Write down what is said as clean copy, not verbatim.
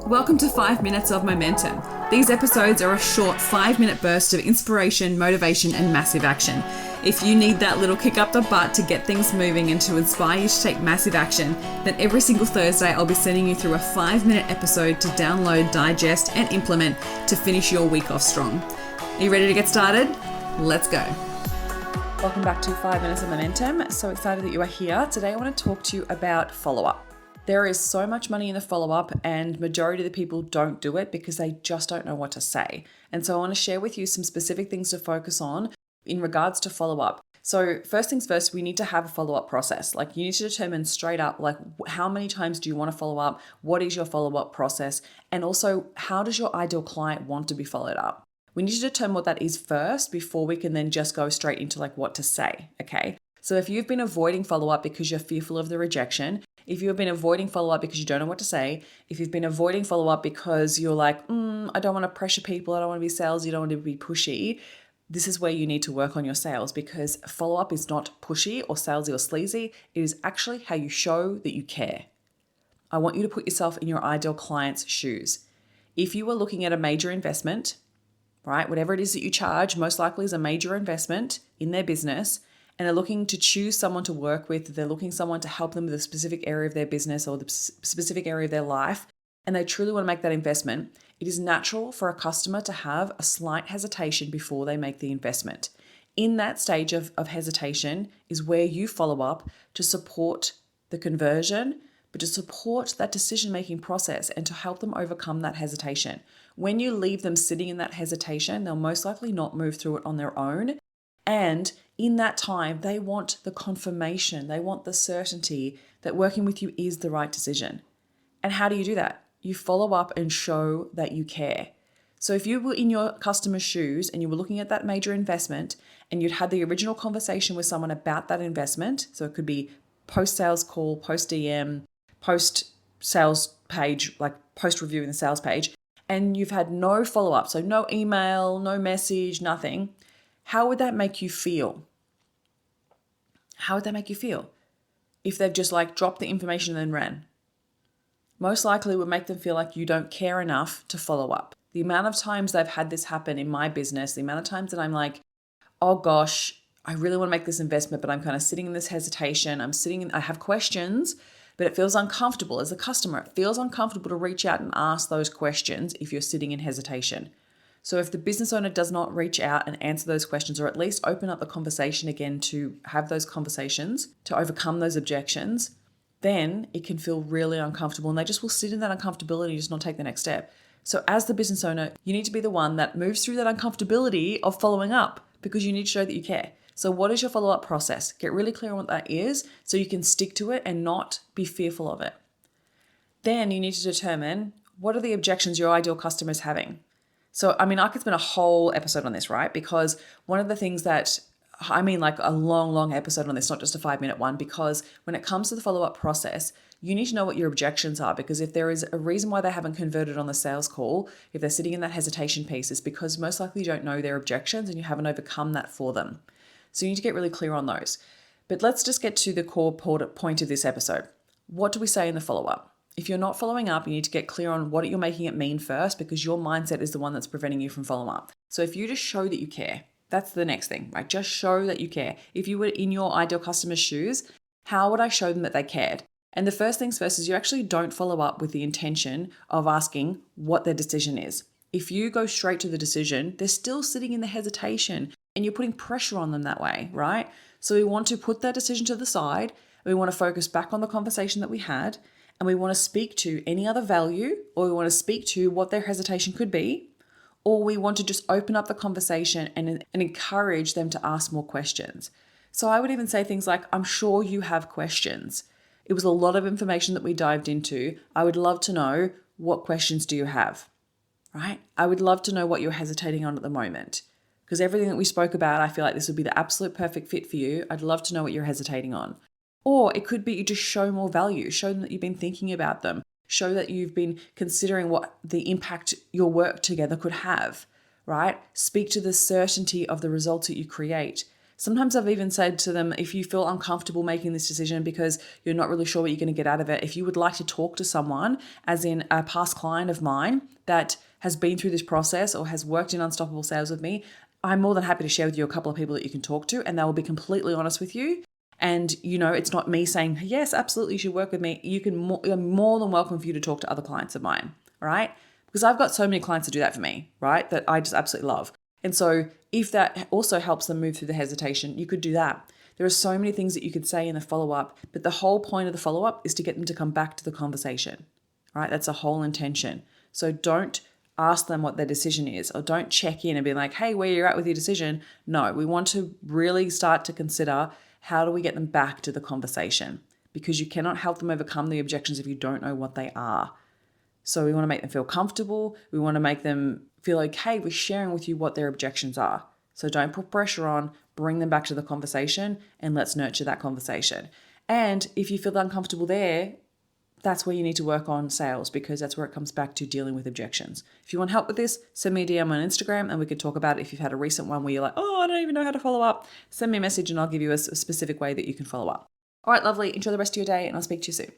Welcome to 5 Minutes of Momentum. These episodes are a short 5-minute burst of inspiration, motivation, and massive action. If you need that little kick up the butt to get things moving and to inspire you to take massive action, then every single Thursday I'll be sending you through a 5-minute episode to download, digest, and implement to finish your week off strong. Are you ready to get started? Let's go. Welcome back to 5 Minutes of Momentum. So excited that you are here. Today I want to talk to you about follow-up. There is so much money in the follow-up, and majority of the people don't do it because they just don't know what to say. And so I want to share with you some specific things to focus on in regards to follow-up. So first things first, we need to have a follow-up process. Like, you need to determine straight up, like, how many times do you want to follow up? What is your follow-up process? And also, how does your ideal client want to be followed up? We need to determine what that is first before we can then just go straight into like what to say, okay? So if you've been avoiding follow-up because you're fearful of the rejection, if you've been avoiding follow-up because you don't know what to say, if you've been avoiding follow-up because you're like, I don't want to pressure people, I don't want to be salesy, I don't want to be pushy, this is where you need to work on your sales, because follow-up is not pushy or salesy or sleazy. It is actually how you show that you care. I want you to put yourself in your ideal client's shoes. If you are looking at a major investment, right, whatever it is that you charge, most likely is a major investment in their business, and they're looking to choose someone to work with, they're looking someone to help them with a specific area of their business or the specific area of their life, and they truly want to make that investment, it is natural for a customer to have a slight hesitation before they make the investment. In that stage of hesitation is where you follow up to support the conversion, but to support that decision-making process and to help them overcome that hesitation. When you leave them sitting in that hesitation, they'll most likely not move through it on their own. And in that time, they want the confirmation, they want the certainty that working with you is the right decision. And how do you do that? You follow up and show that you care. So if you were in your customer's shoes and you were looking at that major investment and you'd had the original conversation with someone about that investment, so it could be post-sales call, post-DM, post-sales page, like post-review in the sales page, and you've had no follow-up, so no email, no message, nothing, how would that make you feel? How would that make you feel if they've just like dropped the information and then ran? Most likely it would make them feel like you don't care enough to follow up. The amount of times I've had this happen in my business, the amount of times that I'm like, oh gosh, I really want to make this investment, but I'm kind of sitting in this hesitation. I have questions, but it feels uncomfortable as a customer. It feels uncomfortable to reach out and ask those questions if you're sitting in hesitation. So if the business owner does not reach out and answer those questions, or at least open up the conversation again to have those conversations, to overcome those objections, then it can feel really uncomfortable and they just will sit in that uncomfortability and just not take the next step. So as the business owner, you need to be the one that moves through that uncomfortability of following up, because you need to show that you care. So what is your follow-up process? Get really clear on what that is so you can stick to it and not be fearful of it. Then you need to determine, what are the objections your ideal customer is having? So, I could spend a whole episode on this, right? Because one of the things that, like a long episode on this, not just a 5-minute one, because when it comes to the follow-up process, you need to know what your objections are, because if there is a reason why they haven't converted on the sales call, if they're sitting in that hesitation piece, it's because most likely you don't know their objections and you haven't overcome that for them. So you need to get really clear on those. But let's just get to the core point of this episode. What do we say in the follow-up? If you're not following up, you need to get clear on what you're making it mean first, because your mindset is the one that's preventing you from following up. So if you just show that you care, that's the next thing, right? Just show that you care. If you were in your ideal customer's shoes, how would I show them that they cared? And the first things first is you actually don't follow up with the intention of asking what their decision is. If you go straight to the decision, they're still sitting in the hesitation and you're putting pressure on them that way, right? So we want to put that decision to the side. We want to focus back on the conversation that we had, and we want to speak to any other value, or we want to speak to what their hesitation could be, or we want to just open up the conversation and encourage them to ask more questions. So I would even say things like, I'm sure you have questions. It was a lot of information that we dived into. I would love to know, what questions do you have, right? I would love to know what you're hesitating on at the moment, because everything that we spoke about, I feel like this would be the absolute perfect fit for you. I'd love to know what you're hesitating on. Or it could be you just show more value, show them that you've been thinking about them, show that you've been considering what the impact your work together could have, right? Speak to the certainty of the results that you create. Sometimes I've even said to them, if you feel uncomfortable making this decision because you're not really sure what you're going to get out of it, if you would like to talk to someone, as in a past client of mine that has been through this process or has worked in Unstoppable Sales with me, I'm more than happy to share with you a couple of people that you can talk to, and they will be completely honest with you. And, it's not me saying, yes, absolutely, you should work with me. You're more than welcome for you to talk to other clients of mine, all right? Because I've got so many clients that do that for me, right? That I just absolutely love. And so if that also helps them move through the hesitation, you could do that. There are so many things that you could say in the follow-up, but the whole point of the follow-up is to get them to come back to the conversation, right? That's the whole intention. So don't ask them what their decision is, or don't check in and be like, hey, where you're at with your decision. No, we want to really start to consider, how do we get them back to the conversation? Because you cannot help them overcome the objections if you don't know what they are. So we want to make them feel comfortable. We want to make them feel okay with sharing with you what their objections are. So don't put pressure on, bring them back to the conversation, and let's nurture that conversation. And if you feel uncomfortable there, that's where you need to work on sales, because that's where it comes back to dealing with objections. If you want help with this, send me a DM on Instagram and we could talk about it. If you've had a recent one where you're like, oh, I don't even know how to follow up, send me a message and I'll give you a specific way that you can follow up. All right, lovely. Enjoy the rest of your day and I'll speak to you soon.